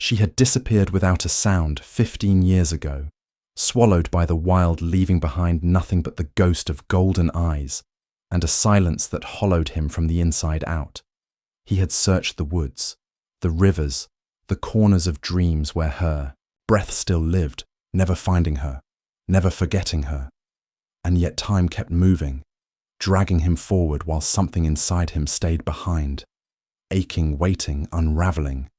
She had disappeared without a sound 15 years ago, swallowed by the wild, leaving behind nothing but the ghost of golden eyes and a silence that hollowed him from the inside out. He had searched the woods, the rivers, the corners of dreams where her breath still lived, never finding her, never forgetting her. And yet time kept moving, dragging him forward while something inside him stayed behind, aching, waiting, unraveling.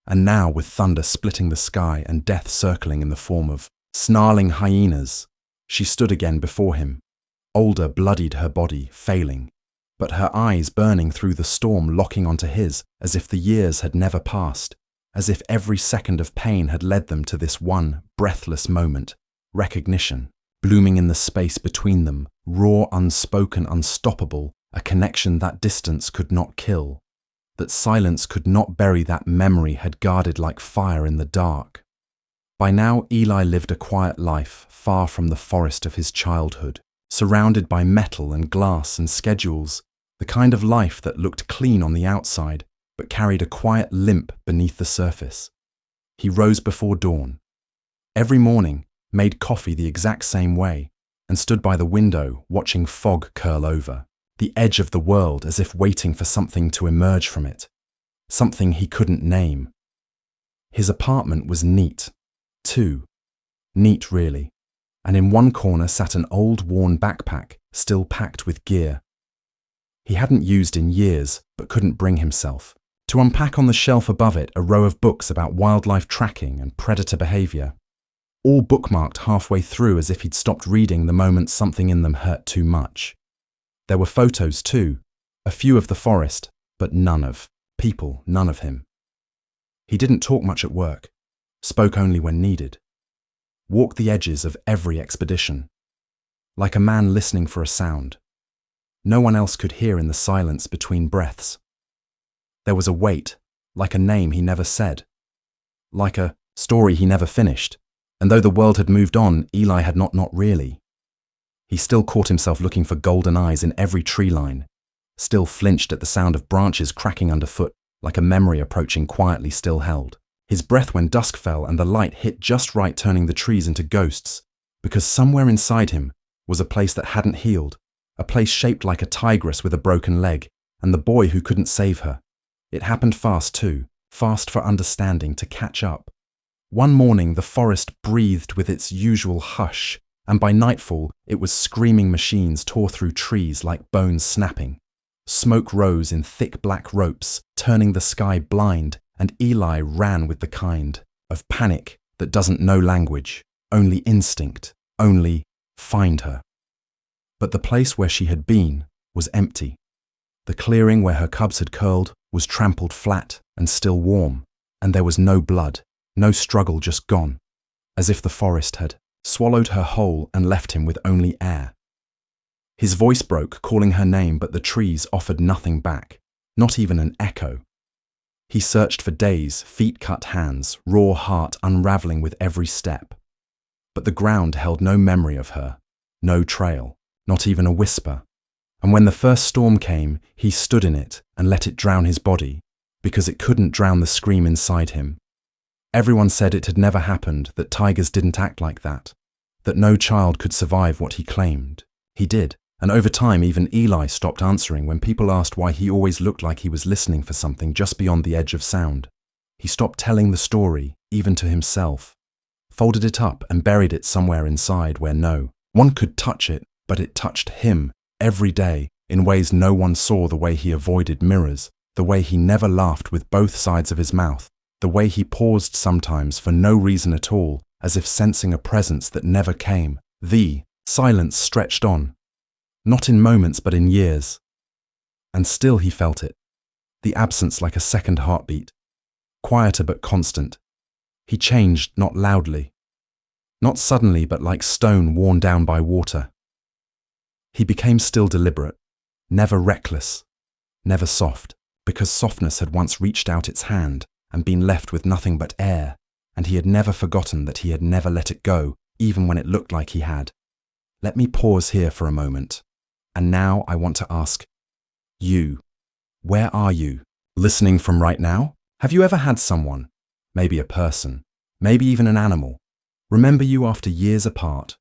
And now, with thunder splitting the sky and death circling in the form of snarling hyenas, she stood again before him. Older bloodied her body, failing, but her eyes burning through the storm, locking onto his as if the years had never passed, as if every second of pain had led them to this one breathless moment, recognition, blooming in the space between them, raw, unspoken, unstoppable, a connection that distance could not kill, that silence could not bury, that memory had guarded like fire in the dark. By now, Eli lived a quiet life far from the forest of his childhood, surrounded by metal and glass and schedules, the kind of life that looked clean on the outside but carried a quiet limp beneath the surface. He rose before dawn. Every morning, made coffee the exact same way, and stood by the window watching fog curl over, the edge of the world as if waiting for something to emerge from it, something he couldn't name. His apartment was neat, too. Neat, really. And in one corner sat an old, worn backpack, still packed with gear. He hadn't used in years, but couldn't bring himself to unpack on the shelf above it a row of books about wildlife tracking and predator behavior, all bookmarked halfway through as if he'd stopped reading the moment something in them hurt too much. There were photos too, a few of the forest, but none of people, none of him. He didn't talk much at work, spoke only when needed. Walked the edges of every expedition, like a man listening for a sound. No one else could hear in the silence between breaths. There was a weight, like a name he never said, like a story he never finished. And though the world had moved on, Eli had not really. He still caught himself looking for golden eyes in every tree line, still flinched at the sound of branches cracking underfoot, like a memory approaching quietly still held. His breath when dusk fell and the light hit just right, turning the trees into ghosts, because somewhere inside him was a place that hadn't healed, a place shaped like a tigress with a broken leg, and the boy who couldn't save her. It happened fast too, fast for understanding to catch up. One morning the forest breathed with its usual hush, and by nightfall it was screaming machines tore through trees like bones snapping. Smoke rose in thick black ropes, turning the sky blind, and Eli ran with the kind of panic that doesn't know language, only instinct, only find her. But the place where she had been was empty. The clearing where her cubs had curled was trampled flat and still warm, and there was no blood, no struggle, just gone, as if the forest had swallowed her whole and left him with only air. His voice broke, calling her name, but the trees offered nothing back, not even an echo. He searched for days, feet cut hands, raw heart unraveling with every step. But the ground held no memory of her, no trail, not even a whisper. And when the first storm came, he stood in it and let it drown his body, because it couldn't drown the scream inside him. Everyone said it had never happened, that tigers didn't act like that no child could survive what he claimed. He did. And over time, even Eli stopped answering when people asked why he always looked like he was listening for something just beyond the edge of sound. He stopped telling the story, even to himself, folded it up and buried it somewhere inside where no one could touch it, but it touched him every day in ways no one saw, the way he avoided mirrors, the way he never laughed with both sides of his mouth, the way he paused sometimes for no reason at all, as if sensing a presence that never came. The silence stretched on. Not in moments, but in years. And still he felt it. The absence like a second heartbeat. Quieter but constant. He changed not loudly. Not suddenly, but like stone worn down by water. He became still deliberate. Never reckless. Never soft. Because softness had once reached out its hand and been left with nothing but air. And he had never forgotten that he had never let it go, even when it looked like he had. Let me pause here for a moment. And now I want to ask you, where are you? Listening from right now? Have you ever had someone, maybe a person, maybe even an animal, remember you after years apart.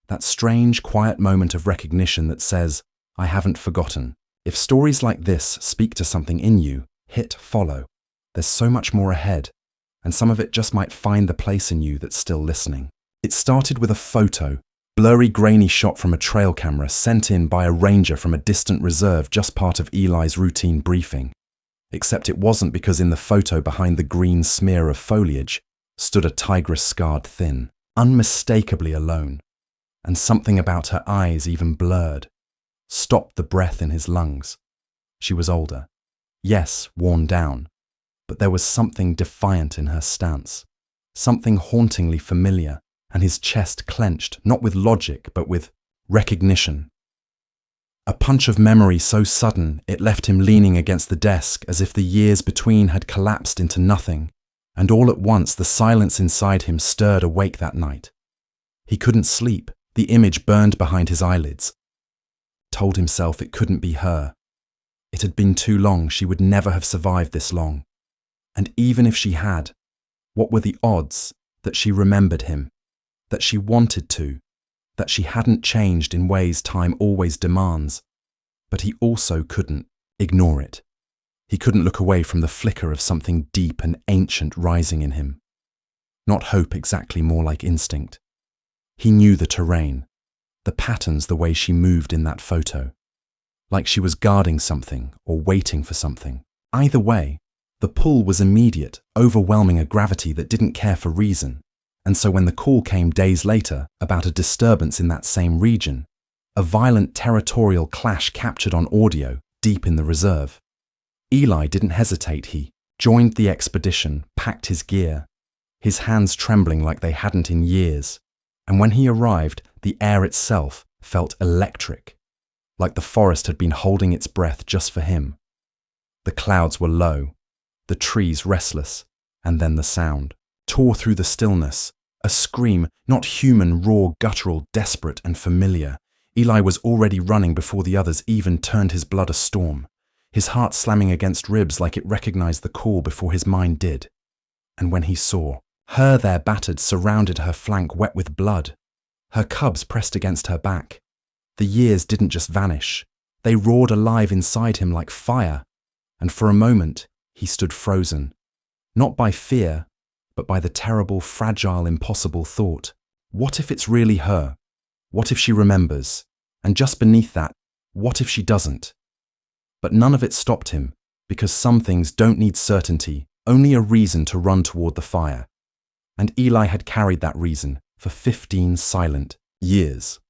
That strange, quiet moment of recognition that says, I haven't forgotten. If stories like this speak to something in you, hit follow. There's so much more ahead, and some of it just might find the place in you that's still listening. It started with a photo, blurry, grainy shot from a trail camera sent in by a ranger from a distant reserve just part of Eli's routine briefing. Except it wasn't, because in the photo behind the green smear of foliage stood a tigress scarred thin, unmistakably alone, and something about her eyes, even blurred, stopped the breath in his lungs. She was older, yes, worn down, but there was something defiant in her stance, something hauntingly familiar, and his chest clenched, not with logic, but with recognition. A punch of memory so sudden it left him leaning against the desk as if the years between had collapsed into nothing, and all at once the silence inside him stirred awake that night. He couldn't sleep, the image burned behind his eyelids. Told himself it couldn't be her. It had been too long, she would never have survived this long. And even if she had, what were the odds that she remembered him, that she wanted to, that she hadn't changed in ways time always demands? But he also couldn't ignore it. He couldn't look away from the flicker of something deep and ancient rising in him. Not hope exactly, more like instinct. He knew the terrain, the patterns, the way she moved in that photo. Like she was guarding something or waiting for something. Either way, the pull was immediate, overwhelming, a gravity that didn't care for reason. And so when the call came days later about a disturbance in that same region, a violent territorial clash captured on audio deep in the reserve, Eli didn't hesitate. He joined the expedition, packed his gear, his hands trembling like they hadn't in years. And when he arrived, the air itself felt electric, like the forest had been holding its breath just for him. The clouds were low, the trees restless, and then the sound tore through the stillness, a scream, not human, raw, guttural, desperate and familiar. Eli was already running before the others even turned his blood a storm, his heart slamming against ribs like it recognized the call before his mind did. And when he saw her there, battered, surrounded, her flank wet with blood, her cubs pressed against her back, the years didn't just vanish, they roared alive inside him like fire, and for a moment he stood frozen, not by fear, but by the terrible, fragile, impossible thought, what if it's really her? What if she remembers? And just beneath that, what if she doesn't? But none of it stopped him, because some things don't need certainty, only a reason to run toward the fire. And Eli had carried that reason for 15 silent years.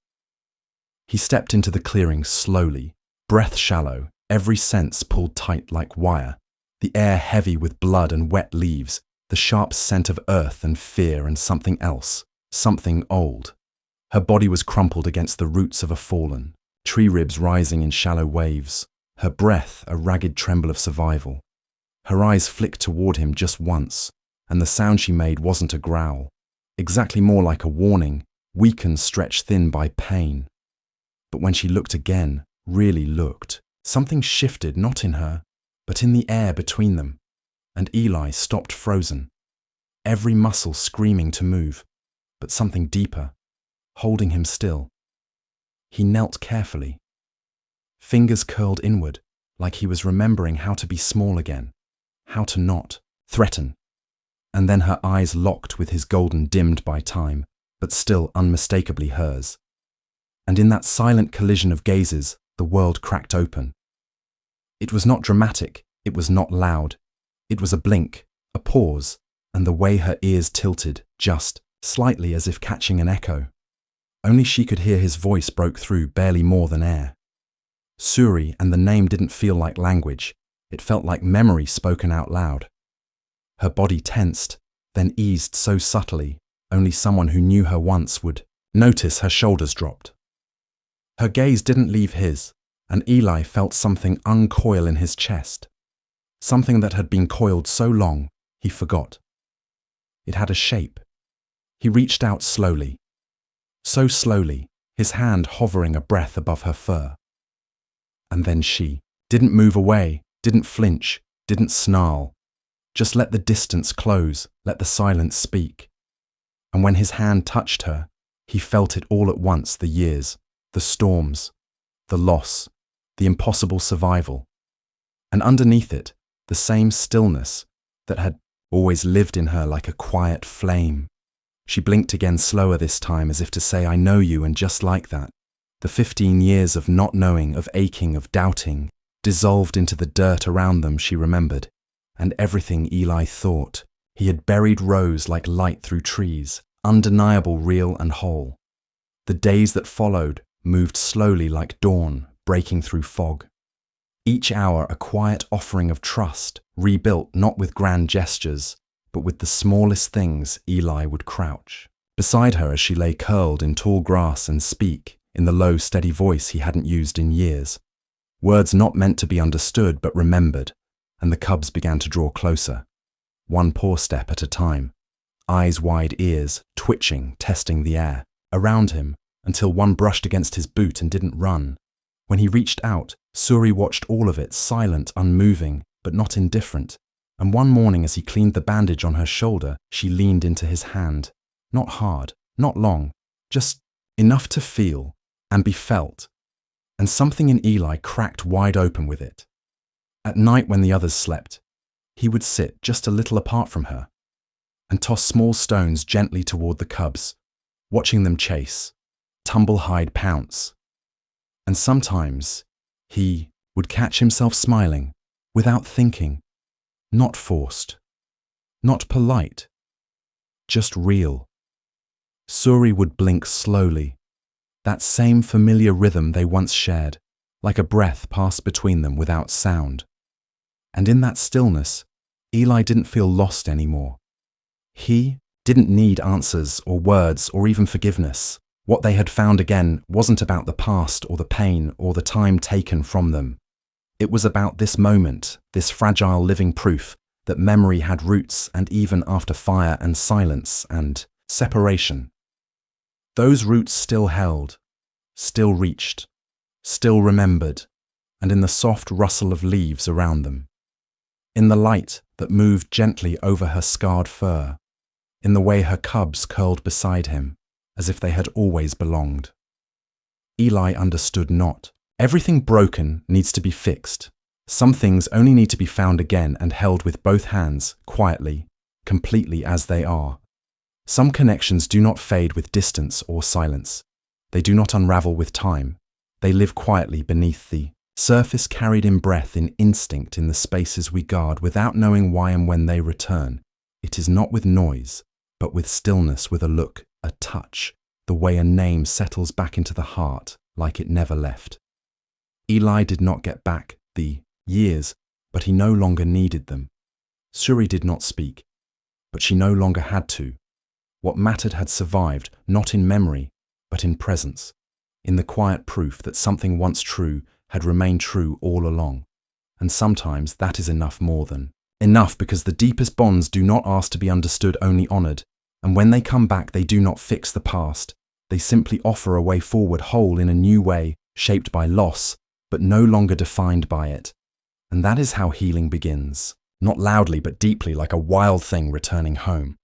He stepped into the clearing slowly, breath shallow, every sense pulled tight like wire, the air heavy with blood and wet leaves, the sharp scent of earth and fear and something else, something old. Her body was crumpled against the roots of a fallen, tree ribs rising in shallow waves, her breath a ragged tremble of survival. Her eyes flicked toward him just once, and the sound she made wasn't a growl, exactly more like a warning, weakened, stretched thin by pain. But when she looked again, really looked, something shifted, not in her, but in the air between them, and Eli stopped frozen, every muscle screaming to move, but something deeper, holding him still. He knelt carefully, fingers curled inward, like he was remembering how to be small again, how to not threaten. And then her eyes locked with his, golden, dimmed by time, but still unmistakably hers. And in that silent collision of gazes, the world cracked open. It was not dramatic, it was not loud. It was a blink, a pause, and the way her ears tilted, just slightly as if catching an echo. Only she could hear his voice broke through, barely more than air. Suri, and the name didn't feel like language, it felt like memory spoken out loud. Her body tensed, then eased so subtly, only someone who knew her once would notice. Her shoulders dropped. Her gaze didn't leave his, and Eli felt something uncoil in his chest. Something that had been coiled so long, he forgot. It had a shape. He reached out slowly. So slowly, his hand hovering a breath above her fur. And then she didn't move away, didn't flinch, didn't snarl. Just let the distance close, let the silence speak. And when his hand touched her, he felt it all at once, the years, the storms, the loss, the impossible survival. And underneath it, the same stillness that had always lived in her like a quiet flame. She blinked again, slower this time, as if to say, I know you, and just like that, the 15 years of not knowing, of aching, of doubting, dissolved into the dirt around them, she remembered. And everything Eli thought. He had buried Rose like light through trees, undeniable, real and whole. The days that followed moved slowly like dawn, breaking through fog. Each hour a quiet offering of trust, rebuilt not with grand gestures, but with the smallest things. Eli would crouch beside her as she lay curled in tall grass and speak, in the low, steady voice he hadn't used in years. Words not meant to be understood but remembered, and the cubs began to draw closer, one paw step at a time, eyes wide, ears twitching, testing the air around him, until one brushed against his boot and didn't run. When he reached out, Suri watched all of it, silent, unmoving, but not indifferent. And one morning as he cleaned the bandage on her shoulder, she leaned into his hand. Not hard, not long, just enough to feel and be felt. And something in Eli cracked wide open with it. At night when the others slept, he would sit just a little apart from her and toss small stones gently toward the cubs, watching them chase, tumble, hide, pounce. And sometimes he would catch himself smiling, without thinking, not forced, not polite, just real. Suri would blink slowly, that same familiar rhythm they once shared, like a breath passed between them without sound. And in that stillness, Eli didn't feel lost anymore. He didn't need answers or words or even forgiveness. What they had found again wasn't about the past or the pain or the time taken from them. It was about this moment, this fragile living proof that memory had roots, and even after fire and silence and separation, those roots still held, still reached, still remembered, and in the soft rustle of leaves around them, in the light that moved gently over her scarred fur, in the way her cubs curled beside him, as if they had always belonged. Eli understood not. Everything broken needs to be fixed. Some things only need to be found again and held with both hands, quietly, completely as they are. Some connections do not fade with distance or silence. They do not unravel with time. They live quietly beneath the surface, carried in breath, in instinct, in the spaces we guard without knowing why and when they return. It is not with noise, but with stillness, with a look, a touch, the way a name settles back into the heart like it never left. Eli did not get back the years, but he no longer needed them. Suri did not speak, but she no longer had to. What mattered had survived, not in memory, but in presence, in the quiet proof that something once true had remained true all along. And sometimes that is enough, more than enough, because the deepest bonds do not ask to be understood, only honored. And when they come back, they do not fix the past. They simply offer a way forward, whole in a new way, shaped by loss, but no longer defined by it. And that is how healing begins. Not loudly, but deeply, like a wild thing returning home.